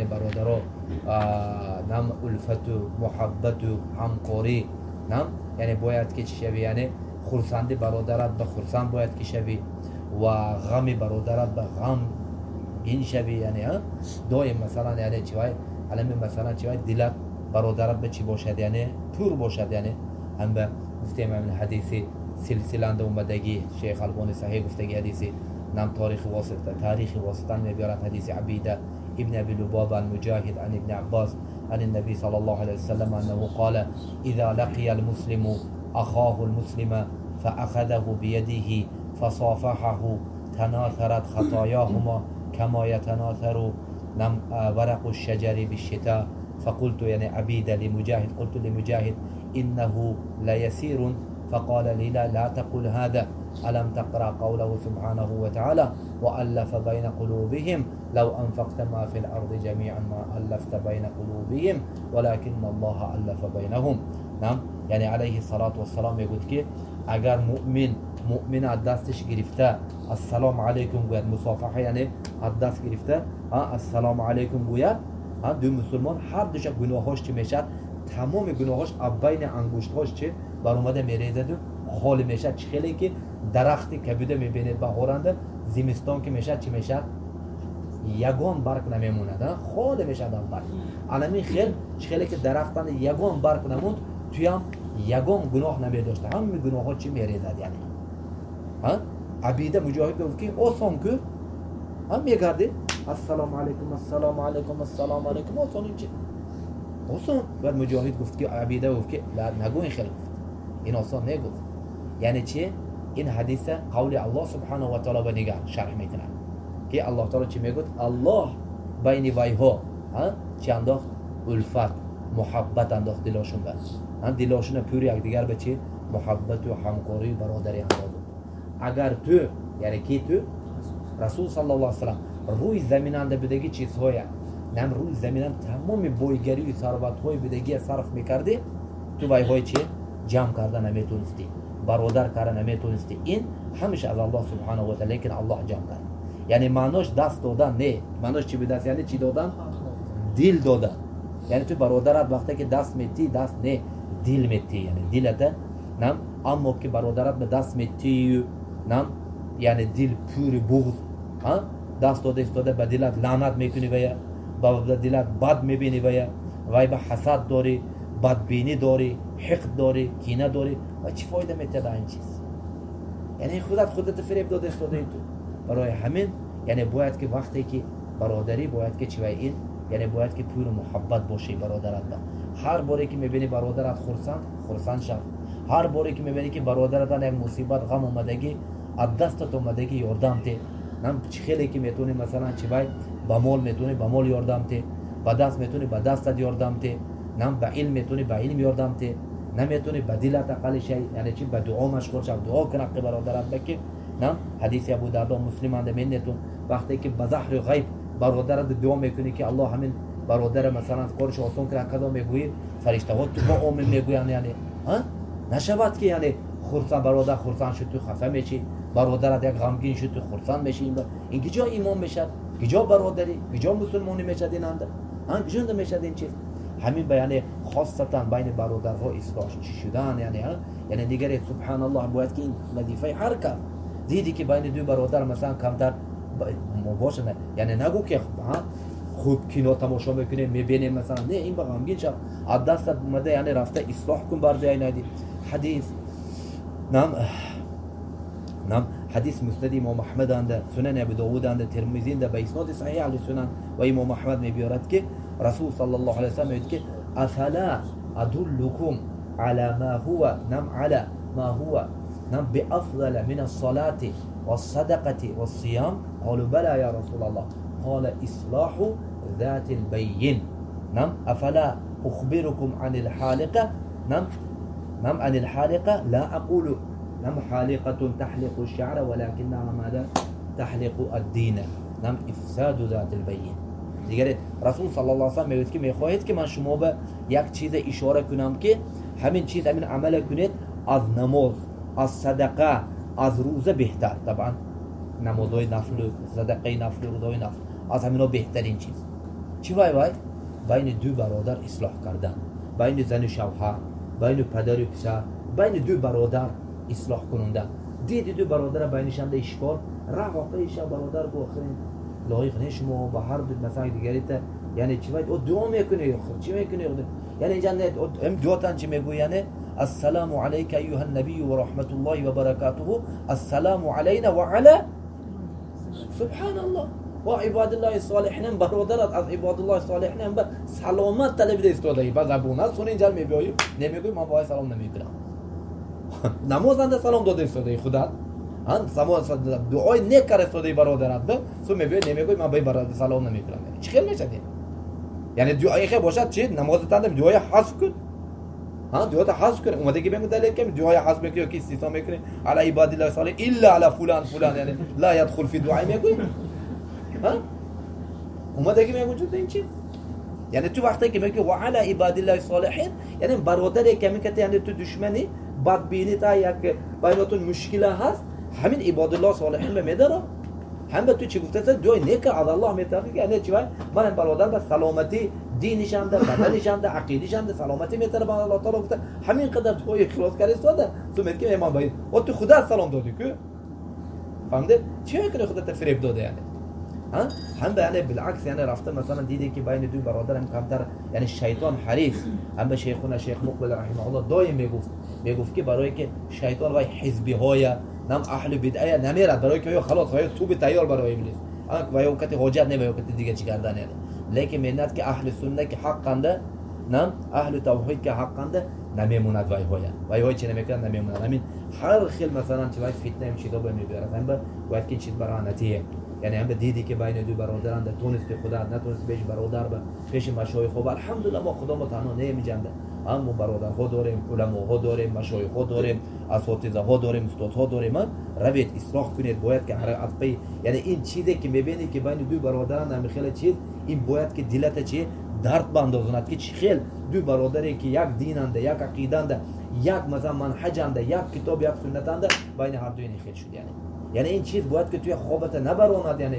برادرها نم الفت و محبت و همکاری نم یعنی باید که چی شوی یعنی خرسندی برادرت به خرسند باید که شوی و غم برادرت به غم این شوی یعنی دایم مثلا یعنی چیوای علمی مثلا چیوای دلت برادرت به چی باشد یعنی پور باشد یعنی هم به گفتیم همین حدیثی سلسلند اومدگی شیخ البانی صحیح گفتگی حدیثی نام تاریخ واسطه میبیارد حدیث عبیده ابن ابي لبابة المجاهد عن ابن عباس عن النبي صلى الله عليه وسلم أنه قال إذا لقي المسلم أخاه المسلم فأخذه بيده فصافحه تناثرت خطاياهما كما يتناثر ورق الشجر بالشتاء فقلت يعني عبيدة لمجاهد قلت لمجاهد إنه ليسير فقال لي لا تقل هذا ألم تقرأ قوله سبحانه وتعالى وألف بين قلوبهم لو أنفقت ما في الأرض جميعا ما ألفت بين قلوبهم ولكن الله ألف بينهم نعم يعني عليه الصلاة والسلام يقول كي اگر مؤمن دستش گرفته السلام علیکم گوید مصافحه یعنی دست گرفته السلام علیکم گوید دو مسلمان هر دوش گناهاش چی میشد تمام گناهاش بین انگشتاش چه بر اومده میریزد و خالی میشد خیلی که درختی که بوده میبینید بهارنده زمستان که میشد چی میشد یگان برگ نمیموند خالی میشد برگ علمی خیلی که درختان یگان برگ نموند توی هم یگان گناه نمیداشته همه گناه ها چی میریزد یعنی عبیده مجاهد گفت که آسان که هم میگرده السلام علیکم السلام علیکم السلام علیکم آسان این چی آسان و مجاهد گفت که عبیده گفت که نگو این خیلی این آسان نگفت یعنی چی این حدیث قول الله سبحانه و تعالی به نگاه شرح میکنه که الله تعالی چی میگوید الله بین ویها چی انداخت الفت محبت انداخت دلاشون بر دلاشون پوری یک دیگر به چی محبت و همکاری برادری انداخت اگر تو یعنی کی تو رسول صلی الله علیه و سلم روی زمین انده بدگی چیزهای نم روی زمین تمام بویگری و ثروت‌های بدگی صرف میکردی تو ویهای چی جمع کردن نمیتونستی برادر کردن نمیتونستی این همیشه از الله سبحانه و تعالی لیکن الله جمع کرد یعنی معناش دست دادن نه معناش چی بدست یعنی چی دادن دل دادن یعنی تو برادرت وقتی که دست میتی دست نه دل میتی یعنی دلت نم اما که برادرت به دست میتی نم یعنی دل پور بغض دست داده به دلت لعنت میکنی و به دلت بد میبینی و به حسد داری بدبینی داری حقد داری کینه داری و چی فایده میده این چیز یعنی خودت فریب داده تو برای همین یعنی باید که وقتی که برادری باید که چی این یعنی باید که پور محبت باشی برادرت با هر باری که میبینی برادرت خرسند شو هر باری که میبینی که برادرت یک مصیبت غم اومدگی از دستت اومدگی یاردم ته نم خیلی که میتونی مثلا چی با مال میتونی با مال یاردم ته با دست میتونی با دستت یاردم ته نم با علم میتونی با علم یاردم ته نمیتونی با دلت اقل شی یعنی چی با دعا مشغول شو دعا کن که برادرت بکی نم حدیث ابو درداء مسلم انده منتون وقتی که به ظهر غیب برادرت دعا میکنی که الله همین برادر مثلا کارش آسان کنه کدا میگویی فرشته ها تو با آمین میگوین یعنی نشود که یعنی خرسان برادر خرسان شد تو خفه میشی برادرت یک غمگین شد تو خرسان میشی این کجا ایمان میشد کجا برادری کجا مسلمانی میشد این انده کجا میشد این چیز همین بیان خاصتا بین برادرها اصلاح شدن یعنی دیگه سبحان الله باید که این وظیفه هر کس دیدی که بین دو برادر مثلا کمتر باشه نه یعنی نگو که خوب کینو تماشا میکنه میبینه مثلا نه این غمگین شد از دست اومده یعنی رفته اصلاح کن برده این حدیث نعم حديث مسند امام احمد عند سنن ابي داود عند ترمذي عند باسناد صحيح على السنن وامام احمد میبیارد که رسول صلی الله علیه و سلم میگه که افلا ادلكم على ما هو نعم بافضل من الصلاه والصدقه والصيام قالوا بلى يا رسول الله قال اصلاح ذات البين نعم افلا اخبركم عن الحالقه نعم عن الحالقه لا اقول نعم حالقة تحلق الشعر ولكنها ماذا تحلق الدين نعم افساد ذات البين دیگر رسول صلی الله علیه و سلم میگوید که میخواهید که من شما به یک چیز اشاره کنم که همین چیز همین عمل کنید از نماز از صدقه از روزه بهتر طبعا نمازهای نفل صدقه نفل روزهای نفل از همینا بهترین چیز چی وای بین دو برادر اصلاح کردن، بین زن و شوهر، بین پدر و پسر، بین دو برادر اصلاح کننده. دیدی دو برادر بینشان ده اشکال راه واقعیش برادر گو آخرین لایق نیست شما و هر دو مثلا دیگری تا یعنی چی باید او دعا میکنه آخر چی میکنه یعنی اینجا نه ام دوتان چی میگوی یعنی السلام علیک ایها النبی و رحمت الله و برکاته السلام علینا و علی سبحان الله و عباد الله الصالحین برادرت از عباد الله الصالحین به سلامت طلب استفاده بعض ابونا سون اینجا میگوی نمیگوی من با سلام نمیکنم نماز اند سلام داده استفاده خدا ان سماس دعای نیک کرد استفاده برادرت به سو میگوی نمیگوی من به برادر سلام نمیکنم چی خیلی میشه یعنی دعای خیر باشد چی نماز تند دعای حذف کن دعای حذف کن اومده که بگم دلیل که دعای حذف میکنی کی استثنا میکنی علی عباد الله صالح الا علی فلان فلان یعنی لا يدخل في دعای میگوی اومده که میگم وجود این چیز یعنی تو وقتی که میگی و علی عباد الله صالحین یعنی برادری که میگه یعنی تو دشمنی بدبینی تا یک بیناتون مشکل هست همین عباد الله صالحین به میداره هم به تو چی گفته دعای نیک از الله میتونه یعنی چی من برادر به سلامتی دینشان ده بدنشان ده عقیدهشان ده سلامتی میتونه به الله تعالی گفته همین قدر دعای اخلاص کرده استفاده تو میگی ایمان باید و تو خدا سلام دادی که فهمیده چی میکنه خدا فریب داده یعنی هم به یعنی بالعکس یعنی رفته مثلا دیدی که بین دو برادر هم کمتر یعنی شیطان حریف هم به شیخنا شیخ مقبل رحمه الله دایم میگفت که برای که شیطان وای حزبی های نم اهل بدعه نمیرد برای که خلاص های تو به تیار برای ابلیس و یا وقت حاجت نه و یا وقت دیگه چی کردن یعنی لیکن منت که اهل سنت که حق کنده نم اهل توحید که حق کنده نمیموند وای های چی نمیکنن نمیموند همین هر خیل مثلا چه وای فتنه هم چیزا به میبرد هم به وقت که چیز برانتیه یعنی هم دیدی که بین دو برادران در تونست خدا نتونست بیش برادر به پیش مشایخ خب الحمدلله ما خدا ما تنها نمیجنده هم برادر ها داریم علما ها داریم مشایخ ها داریم اساتذه ها داریم استاد ها داریم روید اصلاح کنید باید که هر از پی یعنی این چیزی که میبینی که بین دو برادران هم خیلی چیز این باید که دلت چی درد بندازند که خیلی دو برادری که یک دیننده یک عقیدنده یک مثلا منهجنده یک کتاب یک سنتنده بین هر دو این خیلی شد یعنی این چیز باید که توی خوابت نبراند یعنی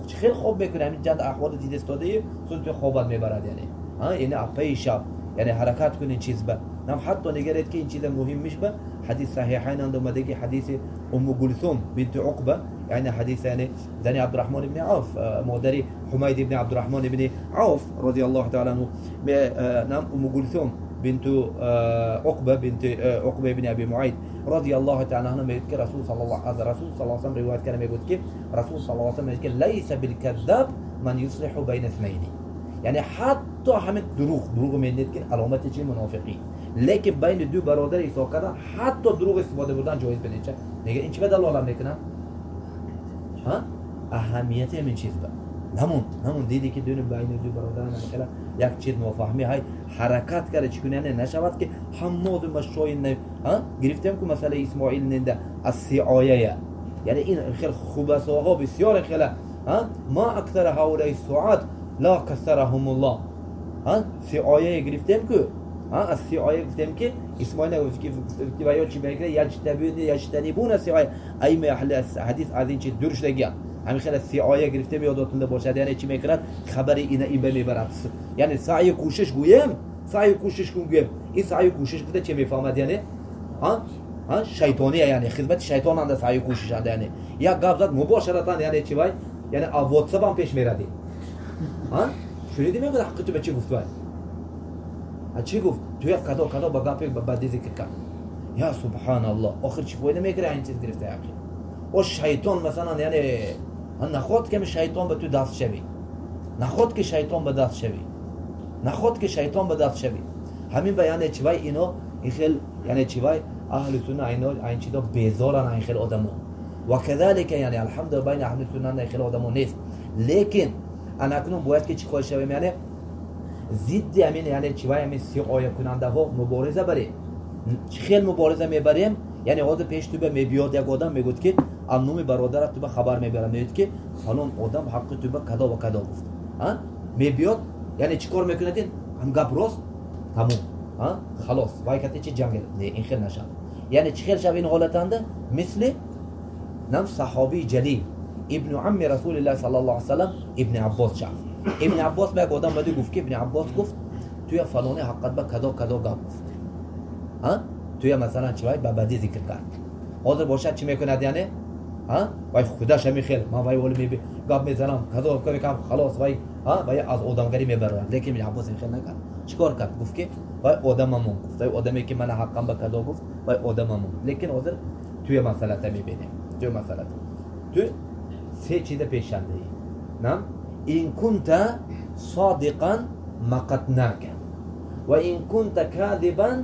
خیلی خواب میکنه همین جد احوال دید استاده سون توی خوابت میبرد یعنی اپی شب یعنی حرکت کنین چیز به نم حتی نگرید که این چیز مهم میشه به حدیث صحیحین اند اومده که حدیث ام کلثوم بنت عقبه یعنی حدیث یعنی زن عبدالرحمن بن عوف مادر حمید بن عبدالرحمن بن عوف رضی الله تعالی عنه نم ام کلثوم بنت عقبه بنت عقبه بن ابي معيط رضی الله تعالی عنه میگه که رسول صلی الله علیه و سلم روایت کرده میگه که رسول صلی الله علیه و سلم میگه که لیس بالکذاب من یصلح بین اثنین یعنی حتی همین دروغ میگه که علامت چه منافقی لیکن بین دو برادر ایثار کردن حتی دروغ استفاده بردن جایز بنیچه میگه این چه به دلالت میکنه اهمیت این چیز ده نمون دیدی که بین دو برادران مثلا یک چیز نافهمی های حرکت کرده چگونه نشود که حماد مشای نه گرفتیم که مثلا اسماعیل ننده از CIA یعنی این خیلی خبثاها بسیار خیلی ما اکثر هؤلاء السعاد لا کثرهم الله CIA گرفتیم که از CIA گفتیم که اسماعیل نگفت که باید چی بگه یجتنبون CIA ای محل حدیث از این چیز دور شدگی همین خیلی CIA گرفته یادتون باشد یعنی چی میکرد خبر این میبرد یعنی سعی کوشش گویم این سعی کوشش بوده چه میفهمد یعنی شیطانیه یعنی خدمت شیطان اند سعی کوشش اند یعنی یک گپ زد مباشرتا یعنی چی وای یعنی واتساپ هم پیش میردی شنیدی میگه حق تو به چی گفت وای چی گفت تو یک کدا با گپ بعد ذکر کرد یا سبحان الله آخر چی فایده میگیره این چیز گرفته یکی و شیطان مثلا یعنی نخواد که شیطان به تو دست شوی نخواد که شیطان به دست شوی همین بیان چی وای اینا این خیل یعنی چی وای اهل سنت این چیزا بیزارن این خیل آدمو و كذلك یعنی الحمدلله بین اهل سنت این خیل آدمو نیست لیکن انا کنون باید که چی کار شویم یعنی ضد همین یعنی چی وای همین CIA کننده ها مبارزه بریم خیلی مبارزه میبریم یعنی آد پیش تو به میبیاد یک آدم میگوید که امنوم برادرت تو به خبر میبرم میگوید که فلان آدم حق تو به کدا و کدا گفت میبیاد یعنی چیکار میکنید هم گپ راست تموم خلاص وای کتی چه جنگل نه این خیلی نشد یعنی چه خیلی شب این حالت انده مثل نم صحابی جلیل ابن عم رسول الله صلی الله علیه و سلم ابن عباس شد ابن عباس به آدم اومد گفت که ابن عباس گفت توی فلان حقیقت با کدا کدا گپ گفت ها توی مثلا چیای با بدی ذکر کرد حاضر باشد چی میکند یعنی ها وای خودش میخیر ما وای ول می گپ میزنم کدا کم خلاص وای ها وای از آدمگری میبرن لیکن ابن عباس این خیر نکرد چیکار کرد گفت که وای آدممون گفت وای آدمی که من حقم با کدا گفت وای آدممون لیکن حاضر توی مسئله تا میبینیم توی مسئله تو سه چیز پیشنده ای نعم این کنت صادقا مقتناك وإن كنت كاذبا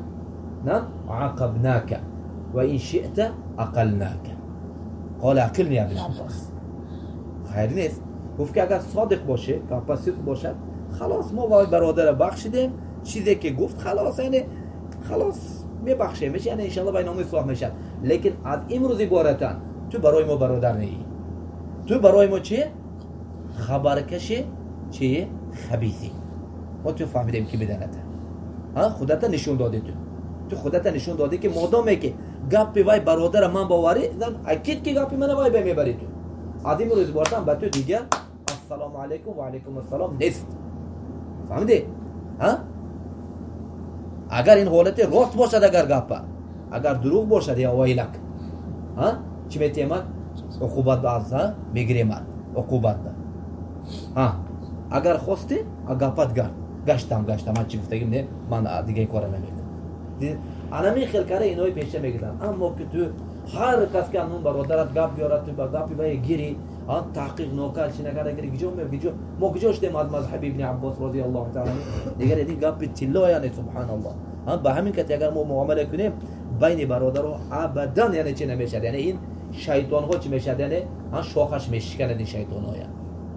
نعم عاقبناك وإن شئت أقلناك قال أقلني يا ابن عباس خیر نیست گفت که اگر صادق باشه کاپاسیت باشه خلاص ما وای برادر بخشیدیم چیزی که گفت خلاص یعنی خلاص میبخشیمش یعنی انشالله بینام اصلاح میشه لیکن از امروز عبارتن تو برای ما برادر نیی تو برای ما چیه خبرکشی چیه خبیثی ما تو فهمیدیم که بدنته ها خودت نشون دادی تو خودت نشون دادی که مادامی که گپ وای برادر من باوری زن اکید که گپ من وای به میبری تو از این روز بارتن با تو دیگه السلام علیکم و علیکم السلام نیست فهمیدی ها اگر این حالت راست باشد اگر گپ اگر دروغ باشد یا ویلک ها چی میتیمد عقوبت از میگیریم عقوبت ها اگر خواستی گپت گشتم من چی گفتم نه من دیگه کار نمیکنم انا میخیر کاره اینوی پیشه میگیرم اما که تو هر کس که اون برادرت گپ بیارد تو با گپی وای گیری آن تحقیق نوکر چی نگره گیری گیجو ما گیجوش دیم از مذهب ابن عباس رضی الله تعالی دیگر دی گپ تلا یعنی سبحان الله ها به همین که اگر ما معامله کنیم بین برادر و ابدا یعنی چی نمیشه یعنی این شیطان ها چی میشه یعنی ها شاخش میشکنه این شیطان ها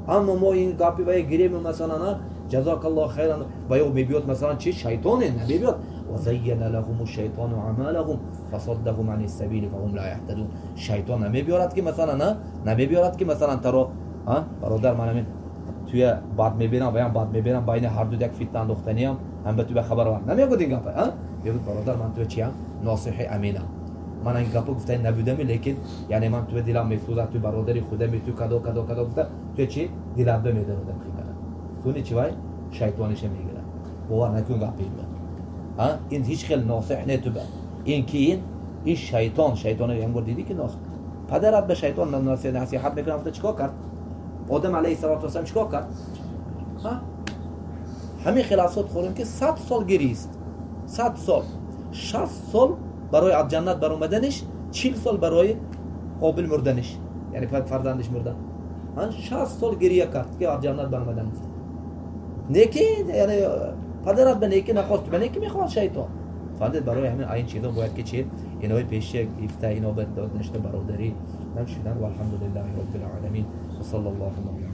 اما ما این گپی وای گیریم مثلا جزاک الله خیرا باید میبیاد مثلا چی شیطانه نمیبیاد وزین لهم الشیطان اعمالهم فصدهم عن السبیل فهم لا يهتدون شیطان نمیبیارد که مثلا نمیبیارد که مثلا ترا برادر من توی بعد میبینم بین هر دو یک فتنه انداختنی هم به تو خبر وام نمیگه این گپ میگه برادر من تو چیم ناصح امینم من این گپ گفتم نبودم لیکن یعنی من تو دلم میسوزه تو برادری خودم تو کدو گفت تو چی دلم به میدادم سونی چی وای شیطانش میگیره باور نکن گپی این هیچ خیلی ناصح نه تو این که این شیطان انگار دیدی که ناصح پدرت به شیطان نصیحت میکنه گفت چیکار کرد آدم علیه السلام چیکار کرد همین خلافات خوریم که 100 سال گریست 100 سال 60 سال برای از جنت بر اومدنش 40 سال برای قابل مردنش یعنی فرزندش مردن 60 سال گریه کرد که از جنت بر اومدن نیکی یعنی پدرت به نیکی نخواست به نیکی میخواد شیطان فهمید برای همین این چیزا باید که چی اینو پیش گرفته اینو به داد نشته برادری نشدن و الحمدلله رب العالمین و صلی الله علیه و